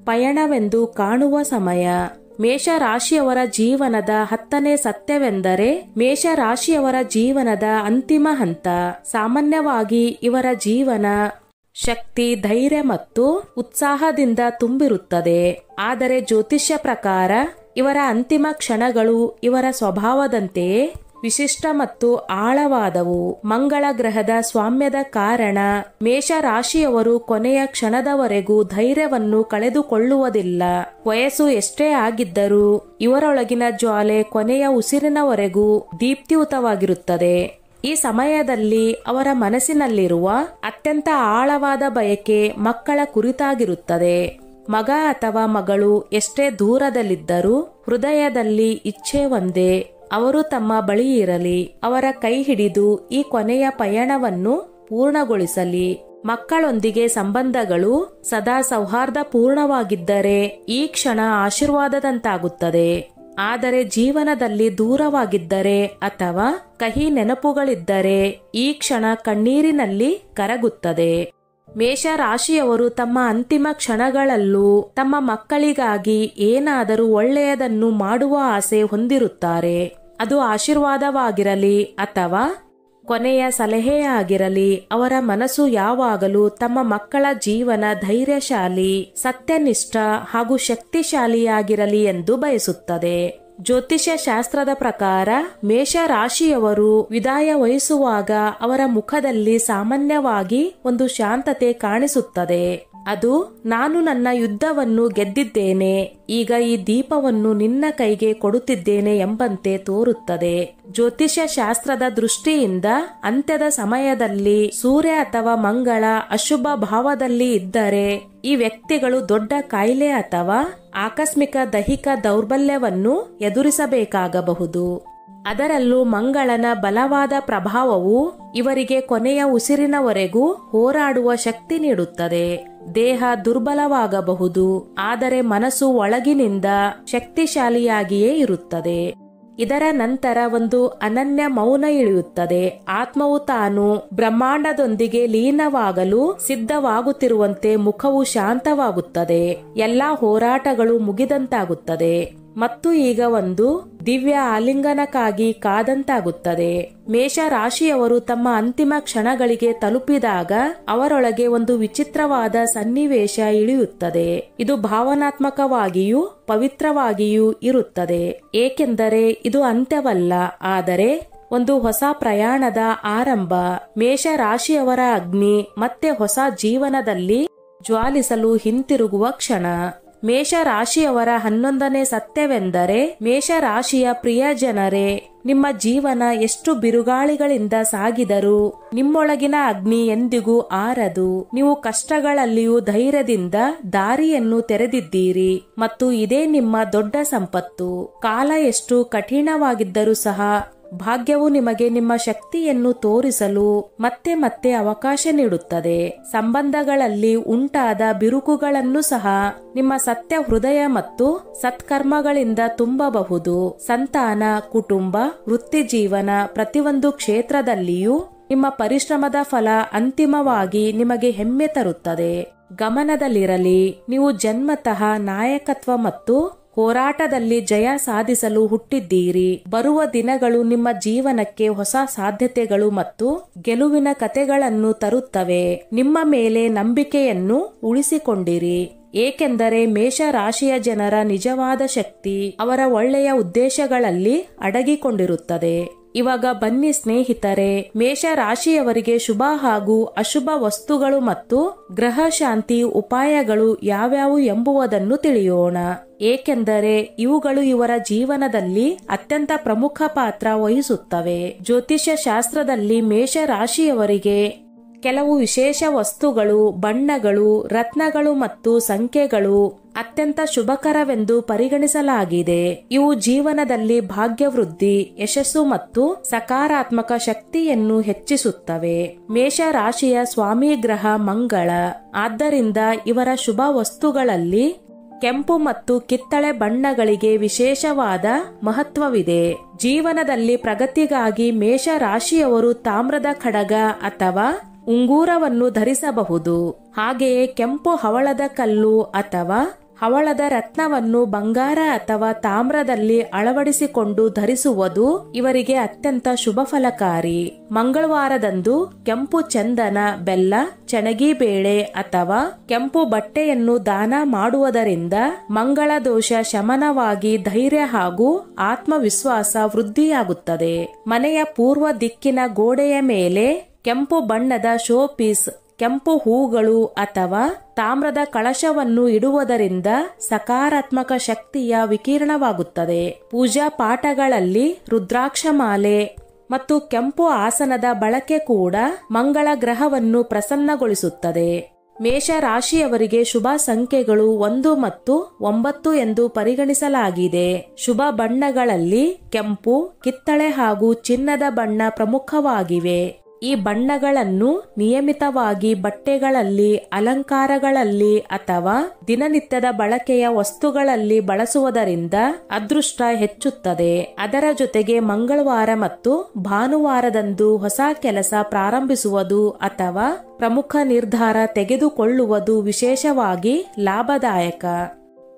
ಪಯಣವೆಂದು ಕಾಣುವ ಸಮಯ. ಮೇಷರಾಶಿಯವರ ಜೀವನದ 10ನೇ ಸತ್ಯವೆಂದರೆ ಮೇಷರಾಶಿಯವರ ಜೀವನದ ಅಂತಿಮ ಹಂತ. ಸಾಮಾನ್ಯವಾಗಿ ಇವರ ಜೀವನ ಶಕ್ತಿ, ಧೈರ್ಯ ಮತ್ತು ಉತ್ಸಾಹದಿಂದ ತುಂಬಿರುತ್ತದೆ. ಆದರೆ ಜ್ಯೋತಿಷ್ಯ ಪ್ರಕಾರ ಇವರ ಅಂತಿಮ ಕ್ಷಣಗಳು ಇವರ ಸ್ವಭಾವದಂತೆಯೇ ವಿಶಿಷ್ಟ ಮತ್ತು ಆಳವಾದವು. ಮಂಗಳ ಗ್ರಹದ ಸ್ವಾಮ್ಯದ ಕಾರಣ ಮೇಷರಾಶಿಯವರು ಕೊನೆಯ ಕ್ಷಣದವರೆಗೂ ಧೈರ್ಯವನ್ನು ಕಳೆದುಕೊಳ್ಳುವುದಿಲ್ಲ. ವಯಸ್ಸು ಎಷ್ಟೇ ಆಗಿದ್ದರೂ ಇವರೊಳಗಿನ ಜ್ವಾಲೆ ಕೊನೆಯ ಉಸಿರಿನವರೆಗೂ ದೀಪ್ತಿಯುತವಾಗಿರುತ್ತದೆ. ಈ ಸಮಯದಲ್ಲಿ ಅವರ ಮನಸ್ಸಿನಲ್ಲಿರುವ ಅತ್ಯಂತ ಆಳವಾದ ಬಯಕೆ ಮಕ್ಕಳ ಕುರಿತಾಗಿರುತ್ತದೆ. ಮಗ ಅಥವಾ ಮಗಳು ಎಷ್ಟೇ ದೂರದಲ್ಲಿದ್ದರೂ ಹೃದಯದಲ್ಲಿ ಇಚ್ಛೆ ಒಂದೇ, ಅವರು ತಮ್ಮ ಬಳಿ ಇರಲಿ, ಅವರ ಕೈ ಹಿಡಿದು ಈ ಕೊನೆಯ ಪಯಣವನ್ನು ಪೂರ್ಣಗೊಳಿಸಲಿ. ಮಕ್ಕಳೊಂದಿಗೆ ಸಂಬಂಧಗಳು ಸದಾ ಸೌಹಾರ್ದಪೂರ್ಣವಾಗಿದ್ದರೆ ಈ ಕ್ಷಣ ಆಶೀರ್ವಾದದಂತಾಗುತ್ತದೆ. ಆದರೆ ಜೀವನದಲ್ಲಿ ದೂರವಾಗಿದ್ದರೆ ಅಥವಾ ಕಹಿ ನೆನಪುಗಳಿದ್ದರೆ ಈ ಕ್ಷಣ ಕಣ್ಣೀರಿನಲ್ಲಿ ಕರಗುತ್ತದೆ. ಮೇಷರಾಶಿಯವರು ತಮ್ಮ ಅಂತಿಮ ಕ್ಷಣಗಳಲ್ಲೂ ತಮ್ಮ ಮಕ್ಕಳಿಗಾಗಿ ಏನಾದರೂ ಒಳ್ಳೆಯದನ್ನು ಮಾಡುವ ಆಸೆ ಹೊಂದಿರುತ್ತಾರೆ. ಅದು ಆಶೀರ್ವಾದವಾಗಿರಲಿ ಅಥವಾ ಕೊನೆಯ ಸಲಹೆಯಾಗಿರಲಿ. ಅವರ ಮನಸ್ಸು ಯಾವಾಗಲೂ ತಮ್ಮ ಮಕ್ಕಳ ಜೀವನ ಧೈರ್ಯಶಾಲಿ, ಸತ್ಯನಿಷ್ಠ ಹಾಗೂ ಶಕ್ತಿಶಾಲಿಯಾಗಿರಲಿ ಎಂದು ಬಯಸುತ್ತದೆ. ಜ್ಯೋತಿಷ್ಯ ಶಾಸ್ತ್ರದ ಪ್ರಕಾರ ಮೇಷರಾಶಿಯವರು ವಿದಾಯ ವಹಿಸುವಾಗ ಅವರ ಮುಖದಲ್ಲಿ ಸಾಮಾನ್ಯವಾಗಿ ಒಂದು ಶಾಂತತೆ ಕಾಣಿಸುತ್ತದೆ. ಅದು ನಾನು ನನ್ನ ಯುದ್ಧವನ್ನು ಗೆದ್ದಿದ್ದೇನೆ, ಈಗ ಈ ದೀಪವನ್ನು ನಿನ್ನ ಕೈಗೆ ಕೊಡುತ್ತಿದ್ದೇನೆ ಎಂಬಂತೆ ತೋರುತ್ತದೆ. ಜ್ಯೋತಿಷ್ಯ ಶಾಸ್ತ್ರದ ದೃಷ್ಟಿಯಿಂದ ಅಂತ್ಯದ ಸಮಯದಲ್ಲಿ ಸೂರ್ಯ ಅಥವಾ ಮಂಗಳ ಅಶುಭ ಭಾವದಲ್ಲಿ ಇದ್ದರೆ ಈ ವ್ಯಕ್ತಿಗಳು ದೊಡ್ಡ ಕಾಯಿಲೆ ಅಥವಾ ಆಕಸ್ಮಿಕ ದೈಹಿಕ ದೌರ್ಬಲ್ಯವನ್ನು ಎದುರಿಸಬೇಕಾಗಬಹುದು. ಅದರಲ್ಲೂ ಮಂಗಳನ ಬಲವಾದ ಪ್ರಭಾವವು ಇವರಿಗೆ ಕೊನೆಯ ಉಸಿರಿನವರೆಗೂ ಹೋರಾಡುವ ಶಕ್ತಿ ನೀಡುತ್ತದೆ. ದೇಹ ದುರ್ಬಲವಾಗಬಹುದು, ಆದರೆ ಮನಸ್ಸು ಒಳಗಿನಿಂದ ಶಕ್ತಿಶಾಲಿಯಾಗಿಯೇ ಇರುತ್ತದೆ. ಇದರ ನಂತರ ಒಂದು ಅನನ್ಯ ಮೌನ ಇಳಿಯುತ್ತದೆ. ಆತ್ಮವು ತಾನು ಬ್ರಹ್ಮಾಂಡದೊಂದಿಗೆ ಲೀನವಾಗಲು ಸಿದ್ಧವಾಗುತ್ತಿರುವಂತೆ ಮುಖವು ಶಾಂತವಾಗುತ್ತದೆ. ಎಲ್ಲಾ ಹೋರಾಟಗಳು ಮುಗಿದಂತಾಗುತ್ತದೆ ಮತ್ತು ಈಗ ಒಂದು ದಿವ್ಯ ಆಲಿಂಗನಕ್ಕಾಗಿ ಕಾದಂತಾಗುತ್ತದೆ. ಮೇಷರಾಶಿಯವರು ತಮ್ಮ ಅಂತಿಮ ಕ್ಷಣಗಳಿಗೆ ತಲುಪಿದಾಗ ಅವರೊಳಗೆ ಒಂದು ವಿಚಿತ್ರವಾದ ಸನ್ನಿವೇಶ ಇಳಿಯುತ್ತದೆ. ಇದು ಭಾವನಾತ್ಮಕವಾಗಿಯೂ ಪವಿತ್ರವಾಗಿಯೂ ಇರುತ್ತದೆ, ಏಕೆಂದರೆ ಇದು ಅಂತ್ಯವಲ್ಲ, ಆದರೆ ಒಂದು ಹೊಸ ಪ್ರಯಾಣದ ಆರಂಭ. ಮೇಷರಾಶಿಯವರ ಅಗ್ನಿ ಮತ್ತೆ ಹೊಸ ಜೀವನದಲ್ಲಿ ಜ್ವಾಲಿಸಲು ಹಿಂತಿರುಗುವ ಕ್ಷಣ. ಮೇಷರಾಶಿಯವರ 11ನೇ ಸತ್ಯವೆಂದರೆ ಮೇಷರಾಶಿಯ ಪ್ರಿಯ ಜನರೇ, ನಿಮ್ಮ ಜೀವನ ಎಷ್ಟು ಬಿರುಗಾಳಿಗಳಿಂದ ಸಾಗಿದರೂ ನಿಮ್ಮೊಳಗಿನ ಅಗ್ನಿ ಎಂದಿಗೂ ಆರದು. ನೀವು ಕಷ್ಟಗಳಲ್ಲಿಯೂ ಧೈರ್ಯದಿಂದ ದಾರಿಯನ್ನು ತೆರೆದಿದ್ದೀರಿ ಮತ್ತು ಇದೇ ನಿಮ್ಮ ದೊಡ್ಡ ಸಂಪತ್ತು. ಕಾಲ ಎಷ್ಟು ಕಠಿಣವಾಗಿದ್ದರೂ ಸಹ ಭಾಗ್ಯವು ನಿಮಗೆ ನಿಮ್ಮ ಶಕ್ತಿಯನ್ನು ತೋರಿಸಲು ಮತ್ತೆ ಮತ್ತೆ ಅವಕಾಶ ನೀಡುತ್ತದೆ. ಸಂಬಂಧಗಳಲ್ಲಿ ಉಂಟಾದ ಬಿರುಕುಗಳನ್ನು ಸಹ ನಿಮ್ಮ ಸತ್ಯ ಹೃದಯ ಮತ್ತು ಸತ್ಕರ್ಮಗಳಿಂದ ತುಂಬಬಹುದು. ಸಂತಾನ, ಕುಟುಂಬ, ವೃತ್ತಿ ಜೀವನ ಪ್ರತಿಯೊಂದು ಕ್ಷೇತ್ರದಲ್ಲಿಯೂ ನಿಮ್ಮ ಪರಿಶ್ರಮದ ಫಲ ಅಂತಿಮವಾಗಿ ನಿಮಗೆ ಹೆಮ್ಮೆ ತರುತ್ತದೆ. ಗಮನದಲ್ಲಿರಲಿ, ನೀವು ಜನ್ಮತಃ ನಾಯಕತ್ವ ಮತ್ತು ಹೋರಾಟದಲ್ಲಿ ಜಯ ಸಾಧಿಸಲು ಹುಟ್ಟಿದ್ದೀರಿ. ಬರುವ ದಿನಗಳು ನಿಮ್ಮ ಜೀವನಕ್ಕೆ ಹೊಸ ಸಾಧ್ಯತೆಗಳು ಮತ್ತು ಗೆಲುವಿನ ಕಥೆಗಳನ್ನು ತರುತ್ತವೆ. ನಿಮ್ಮ ಮೇಲೆ ನಂಬಿಕೆಯನ್ನು ಉಳಿಸಿಕೊಂಡಿರಿ, ಏಕೆಂದರೆ ಮೇಷ ರಾಶಿಯ ಜನರ ನಿಜವಾದ ಶಕ್ತಿ ಅವರ ಒಳ್ಳೆಯ ಉದ್ದೇಶಗಳಲ್ಲಿ ಅಡಗಿಕೊಂಡಿರುತ್ತದೆ. ಇವಾಗ ಬನ್ನಿ ಸ್ನೇಹಿತರೆ, ಮೇಷ ರಾಶಿಯವರಿಗೆ ಶುಭ ಹಾಗೂ ಅಶುಭ ವಸ್ತುಗಳು ಮತ್ತು ಗ್ರಹ ಶಾಂತಿ ಉಪಾಯಗಳು ಯಾವ್ಯಾವು ಎಂಬುದನ್ನು ತಿಳಿಯೋಣ. ಏಕೆಂದರೆ ಇವುಗಳು ಇವರ ಜೀವನದಲ್ಲಿ ಅತ್ಯಂತ ಪ್ರಮುಖ ಪಾತ್ರ ವಹಿಸುತ್ತವೆ. ಜ್ಯೋತಿಷ್ಯ ಶಾಸ್ತ್ರದಲ್ಲಿ ಮೇಷ ರಾಶಿಯವರಿಗೆ ಕೆಲವು ವಿಶೇಷ ವಸ್ತುಗಳು, ಬಣ್ಣಗಳು, ರತ್ನಗಳು ಮತ್ತು ಸಂಖ್ಯೆಗಳು ಅತ್ಯಂತ ಶುಭಕರವೆಂದು ಪರಿಗಣಿಸಲಾಗಿದೆ. ಇವು ಜೀವನದಲ್ಲಿ ಭಾಗ್ಯವೃದ್ಧಿ, ಯಶಸ್ಸು ಮತ್ತು ಸಕಾರಾತ್ಮಕ ಶಕ್ತಿಯನ್ನು ಹೆಚ್ಚಿಸುತ್ತವೆ. ಮೇಷ ರಾಶಿಯ ಸ್ವಾಮಿ ಗ್ರಹ ಮಂಗಳ. ಆದ್ದರಿಂದ ಇವರ ಶುಭ ವಸ್ತುಗಳಲ್ಲಿ ಕೆಂಪು ಮತ್ತು ಕಿತ್ತಳೆ ಬಣ್ಣಗಳಿಗೆ ವಿಶೇಷವಾದ ಮಹತ್ವವಿದೆ. ಜೀವನದಲ್ಲಿ ಪ್ರಗತಿಗಾಗಿ ಮೇಷ ರಾಶಿಯವರು ತಾಮ್ರದ ಖಡ್ಗ ಅಥವಾ ಉಂಗುರವನ್ನು ಧರಿಸಬಹುದು. ಹಾಗೆಯೇ ಕೆಂಪು ಹವಳದ ಕಲ್ಲು ಅಥವಾ ಹವಳದ ರತ್ನವನ್ನು ಬಂಗಾರ ಅಥವಾ ತಾಮ್ರದಲ್ಲಿ ಅಳವಡಿಸಿಕೊಂಡು ಧರಿಸುವುದು ಇವರಿಗೆ ಅತ್ಯಂತ ಶುಭ ಫಲಕಾರಿ. ಮಂಗಳವಾರದಂದು ಕೆಂಪು ಚಂದನ, ಬೆಲ್ಲ, ಚಣಗಿ ಬೇಳೆ ಅಥವಾ ಕೆಂಪು ಬಟ್ಟೆಯನ್ನು ದಾನ ಮಾಡುವುದರಿಂದ ಮಂಗಳ ದೋಷ ಶಮನವಾಗಿ ಧೈರ್ಯ ಹಾಗೂ ಆತ್ಮವಿಶ್ವಾಸ ವೃದ್ಧಿಯಾಗುತ್ತದೆ. ಮನೆಯ ಪೂರ್ವ ದಿಕ್ಕಿನ ಗೋಡೆಯ ಮೇಲೆ ಕೆಂಪು ಬಣ್ಣದ ಶೋ ಪೀಸ್, ಕೆಂಪು ಹೂಗಳು ಅಥವಾ ತಾಮ್ರದ ಕಳಶವನ್ನು ಇಡುವುದರಿಂದ ಸಕಾರಾತ್ಮಕ ಶಕ್ತಿಯ ವಿಕಿರಣವಾಗುತ್ತದೆ. ಪೂಜಾ ಪಾಠಗಳಲ್ಲಿ ರುದ್ರಾಕ್ಷ ಮಾಲೆ ಮತ್ತು ಕೆಂಪು ಆಸನದ ಬಳಕೆ ಕೂಡ ಮಂಗಳ ಗ್ರಹವನ್ನು ಪ್ರಸನ್ನಗೊಳಿಸುತ್ತದೆ. ಮೇಷ ರಾಶಿಯವರಿಗೆ ಶುಭ ಸಂಖ್ಯೆಗಳು 1 ಮತ್ತು 9 ಎಂದು ಪರಿಗಣಿಸಲಾಗಿದೆ. ಶುಭ ಬಣ್ಣಗಳಲ್ಲಿ ಕೆಂಪು, ಕಿತ್ತಳೆ ಹಾಗೂ ಚಿನ್ನದ ಬಣ್ಣ ಪ್ರಮುಖವಾಗಿವೆ. ಈ ಬಣ್ಣಗಳನ್ನು ನಿಯಮಿತವಾಗಿ ಬಟ್ಟೆಗಳಲ್ಲಿ, ಅಲಂಕಾರಗಳಲ್ಲಿ ಅಥವಾ ದಿನನಿತ್ಯದ ಬಳಕೆಯ ವಸ್ತುಗಳಲ್ಲಿ ಬಳಸುವುದರಿಂದ ಅದೃಷ್ಟ ಹೆಚ್ಚುತ್ತದೆ. ಅದರ ಜೊತೆಗೆ ಮಂಗಳವಾರ ಮತ್ತು ಭಾನುವಾರದಂದು ಹೊಸ ಕೆಲಸ ಪ್ರಾರಂಭಿಸುವುದು ಅಥವಾ ಪ್ರಮುಖ ನಿರ್ಧಾರ ತೆಗೆದುಕೊಳ್ಳುವುದು ವಿಶೇಷವಾಗಿ ಲಾಭದಾಯಕ.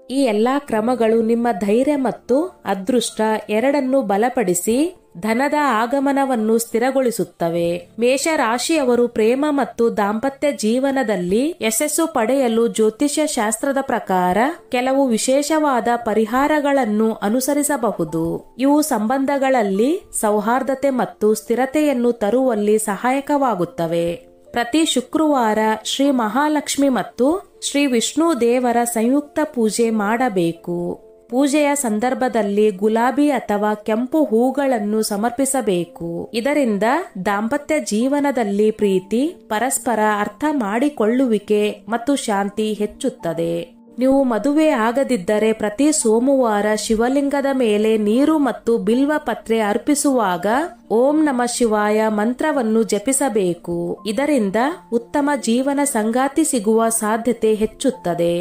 ಈ ಎಲ್ಲಾ ಕ್ರಮಗಳು ನಿಮ್ಮ ಧೈರ್ಯ ಮತ್ತು ಅದೃಷ್ಟ ಎರಡನ್ನೂ ಬಲಪಡಿಸಿ ಧನದ ಆಗಮನವನ್ನು ಸ್ಥಿರಗೊಳಿಸುತ್ತವೆ. ಮೇಷ ರಾಶಿಯವರು ಪ್ರೇಮ ಮತ್ತು ದಾಂಪತ್ಯ ಜೀವನದಲ್ಲಿ ಯಶಸ್ಸು ಪಡೆಯಲು ಜ್ಯೋತಿಷ್ಯ ಶಾಸ್ತ್ರದ ಪ್ರಕಾರ ಕೆಲವು ವಿಶೇಷವಾದ ಪರಿಹಾರಗಳನ್ನು ಅನುಸರಿಸಬಹುದು. ಇವು ಸಂಬಂಧಗಳಲ್ಲಿ ಸೌಹಾರ್ದತೆ ಮತ್ತು ಸ್ಥಿರತೆಯನ್ನು ತರುವಲ್ಲಿ ಸಹಾಯಕವಾಗುತ್ತವೆ. ಪ್ರತಿ ಶುಕ್ರವಾರ ಶ್ರೀ ಮಹಾಲಕ್ಷ್ಮಿ ಮತ್ತು ಶ್ರೀ ವಿಷ್ಣು ದೇವರ ಸಂಯುಕ್ತ ಪೂಜೆ ಮಾಡಬೇಕು. ಪೂಜೆಯ ಸಂದರ್ಭದಲ್ಲಿ ಗುಲಾಬಿ ಅಥವಾ ಕೆಂಪು ಹೂಗಳನ್ನು ಸಮರ್ಪಿಸಬೇಕು. ಇದರಿಂದ ದಾಂಪತ್ಯ ಜೀವನದಲ್ಲಿ ಪ್ರೀತಿ, ಪರಸ್ಪರ ಅರ್ಥ ಮಾಡಿಕೊಳ್ಳುವಿಕೆ ಮತ್ತು ಶಾಂತಿ ಹೆಚ್ಚುತ್ತದೆ. ನೀವು ಮದುವೆ ಆಗದಿದ್ದರೆ ಪ್ರತಿ ಸೋಮವಾರ ಶಿವಲಿಂಗದ ಮೇಲೆ ನೀರು ಮತ್ತು ಬಿಲ್ವ ಪತ್ರೆ ಅರ್ಪಿಸುವಾಗ ಓಂ ನಮಃ ಶಿವಾಯ ಮಂತ್ರವನ್ನು ಜಪಿಸಬೇಕು. ಇದರಿಂದ ಉತ್ತಮ ಜೀವನ ಸಂಗಾತಿ ಸಿಗುವ ಸಾಧ್ಯತೆ ಹೆಚ್ಚುತ್ತದೆ.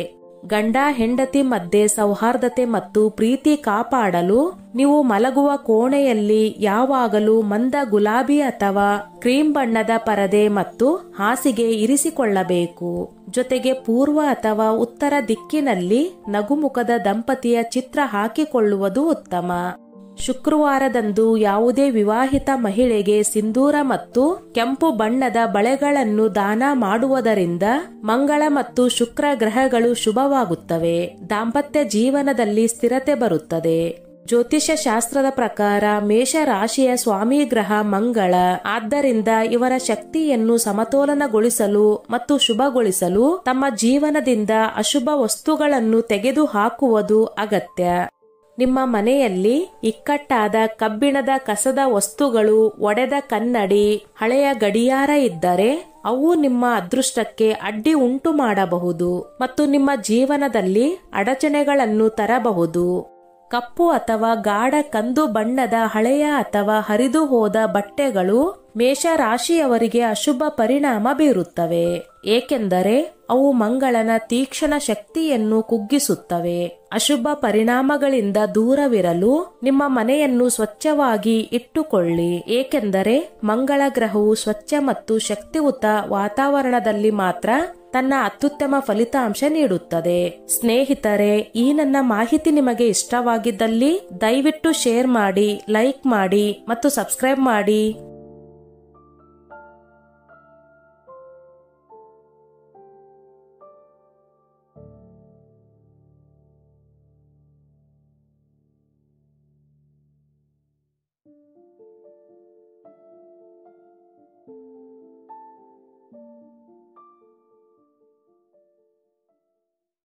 ಗಂಡ ಹೆಂಡತಿ ಮಧ್ಯೆ ಸೌಹಾರ್ದತೆ ಮತ್ತು ಪ್ರೀತಿ ಕಾಪಾಡಲು ನೀವು ಮಲಗುವ ಕೋಣೆಯಲ್ಲಿ ಯಾವಾಗಲೂ ಮಂದ ಗುಲಾಬಿ ಅಥವಾ ಕ್ರೀಮ್ ಬಣ್ಣದ ಪರದೆ ಮತ್ತು ಹಾಸಿಗೆ ಇರಿಸಿಕೊಳ್ಳಬೇಕು. ಜೊತೆಗೆ ಪೂರ್ವ ಅಥವಾ ಉತ್ತರ ದಿಕ್ಕಿನಲ್ಲಿ ನಗುಮುಖದ ದಂಪತಿಯ ಚಿತ್ರ ಹಾಕಿಕೊಳ್ಳುವುದು ಉತ್ತಮ. ಶುಕ್ರವಾರದಂದು ಯಾವುದೇ ವಿವಾಹಿತ ಮಹಿಳೆಗೆ ಸಿಂಧೂರ ಮತ್ತು ಕೆಂಪು ಬಣ್ಣದ ಬಳೆಗಳನ್ನು ದಾನ ಮಾಡುವುದರಿಂದ ಮಂಗಳ ಮತ್ತು ಶುಕ್ರ ಗ್ರಹಗಳು ಶುಭವಾಗುತ್ತವೆ. ದಾಂಪತ್ಯ ಜೀವನದಲ್ಲಿ ಸ್ಥಿರತೆ ಬರುತ್ತದೆ. ಜ್ಯೋತಿಷ್ಯ ಶಾಸ್ತ್ರದ ಪ್ರಕಾರ ಮೇಷ ರಾಶಿಯ ಸ್ವಾಮಿ ಗ್ರಹ ಮಂಗಳ. ಆದ್ದರಿಂದ ಇವರ ಶಕ್ತಿಯನ್ನು ಸಮತೋಲನಗೊಳಿಸಲು ಮತ್ತು ಶುಭಗೊಳಿಸಲು ತಮ್ಮ ಜೀವನದಿಂದ ಅಶುಭ ವಸ್ತುಗಳನ್ನು ತೆಗೆದುಹಾಕುವುದು ಅಗತ್ಯ. ನಿಮ್ಮ ಮನೆಯಲ್ಲಿ ಇಕ್ಕಟ್ಟಾದ ಕಬ್ಬಿಣದ ಕಸದ ವಸ್ತುಗಳು, ಒಡೆದ ಕನ್ನಡಿ, ಹಳೆಯ ಗಡಿಯಾರ ಇದ್ದರೆ ಅವು ನಿಮ್ಮ ಅದೃಷ್ಟಕ್ಕೆ ಅಡ್ಡಿ ಉಂಟು ಮಾಡಬಹುದು ಮತ್ತು ನಿಮ್ಮ ಜೀವನದಲ್ಲಿ ಅಡಚಣೆಗಳನ್ನು ತರಬಹುದು. ಕಪ್ಪು ಅಥವಾ ಗಾಢ ಕಂದು ಬಣ್ಣದ ಹಳೆಯ ಅಥವಾ ಹರಿದು ಹೋದ ಬಟ್ಟೆಗಳು ಮೇಷರಾಶಿಯವರಿಗೆ ಅಶುಭ ಪರಿಣಾಮ ಬೀರುತ್ತವೆ, ಏಕೆಂದರೆ ಅವು ಮಂಗಳನ ತೀಕ್ಷ್ಣ ಶಕ್ತಿಯನ್ನು ಕುಗ್ಗಿಸುತ್ತವೆ. ಅಶುಭ ಪರಿಣಾಮಗಳಿಂದ ದೂರವಿರಲು ನಿಮ್ಮ ಮನೆಯನ್ನು ಸ್ವಚ್ಛವಾಗಿ ಇಟ್ಟುಕೊಳ್ಳಿ, ಏಕೆಂದರೆ ಮಂಗಳ ಗ್ರಹವು ಸ್ವಚ್ಛ ಮತ್ತು ಶಕ್ತಿಯುತ ವಾತಾವರಣದಲ್ಲಿ ಮಾತ್ರ ತನ್ನ ಅತ್ಯುತ್ತಮ ಫಲಿತಾಂಶ ನೀಡುತ್ತದೆ. ಸ್ನೇಹಿತರೆ, ಈ ನನ್ನ ಮಾಹಿತಿ ನಿಮಗೆ ಇಷ್ಟವಾಗಿದ್ದಲ್ಲಿ ದಯವಿಟ್ಟು ಶೇರ್ ಮಾಡಿ, ಲೈಕ್ ಮಾಡಿ ಮತ್ತು ಸಬ್ಸ್ಕ್ರೈಬ್ ಮಾಡಿ.